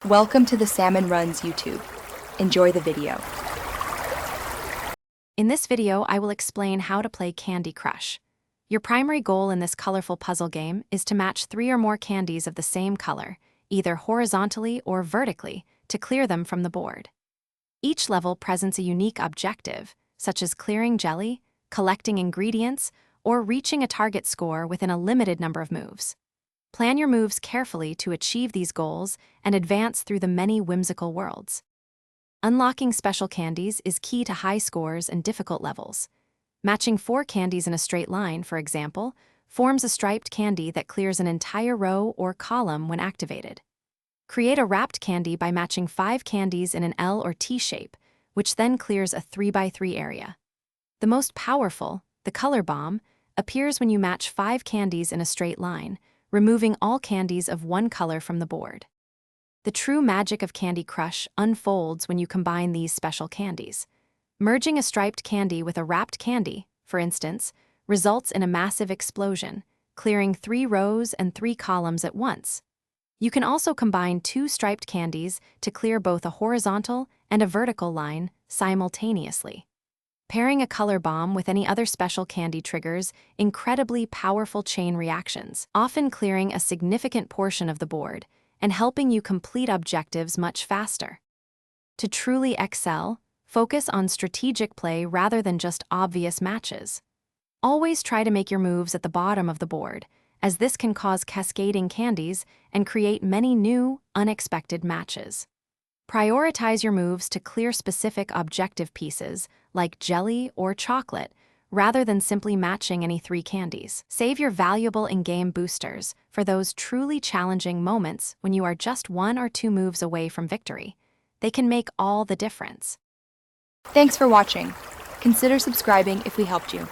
Welcome to the Salmon Runs YouTube. Enjoy the video. In this video, I will explain how to play Candy Crush. Your primary goal in this colorful puzzle game is to match 3 or more candies of the same color, either horizontally or vertically, to clear them from the board. Each level presents a unique objective, such as clearing jelly, collecting ingredients, or reaching a target score within a limited number of moves. Plan your moves carefully to achieve these goals and advance through the many whimsical worlds. Unlocking special candies is key to high scores and difficult levels. Matching 4 candies in a straight line, for example, forms a striped candy that clears an entire row or column when activated. Create a wrapped candy by matching 5 candies in an L or T shape, which then clears a 3x3 area. The most powerful, the color bomb, appears when you match 5 candies in a straight line, removing all candies of one color from the board. The true magic of Candy Crush unfolds when you combine these special candies. Merging a striped candy with a wrapped candy, for instance, results in a massive explosion, clearing 3 rows and 3 columns at once. You can also combine 2 striped candies to clear both a horizontal and a vertical line simultaneously. Pairing a color bomb with any other special candy triggers incredibly powerful chain reactions, often clearing a significant portion of the board and helping you complete objectives much faster. To truly excel, focus on strategic play rather than just obvious matches. Always try to make your moves at the bottom of the board, as this can cause cascading candies and create many new, unexpected matches. Prioritize your moves to clear specific objective pieces, like jelly or chocolate, rather than simply matching any 3 candies. Save your valuable in-game boosters for those truly challenging moments when you are just 1 or 2 moves away from victory. They can make all the difference. Thanks for watching. Consider subscribing if we helped you.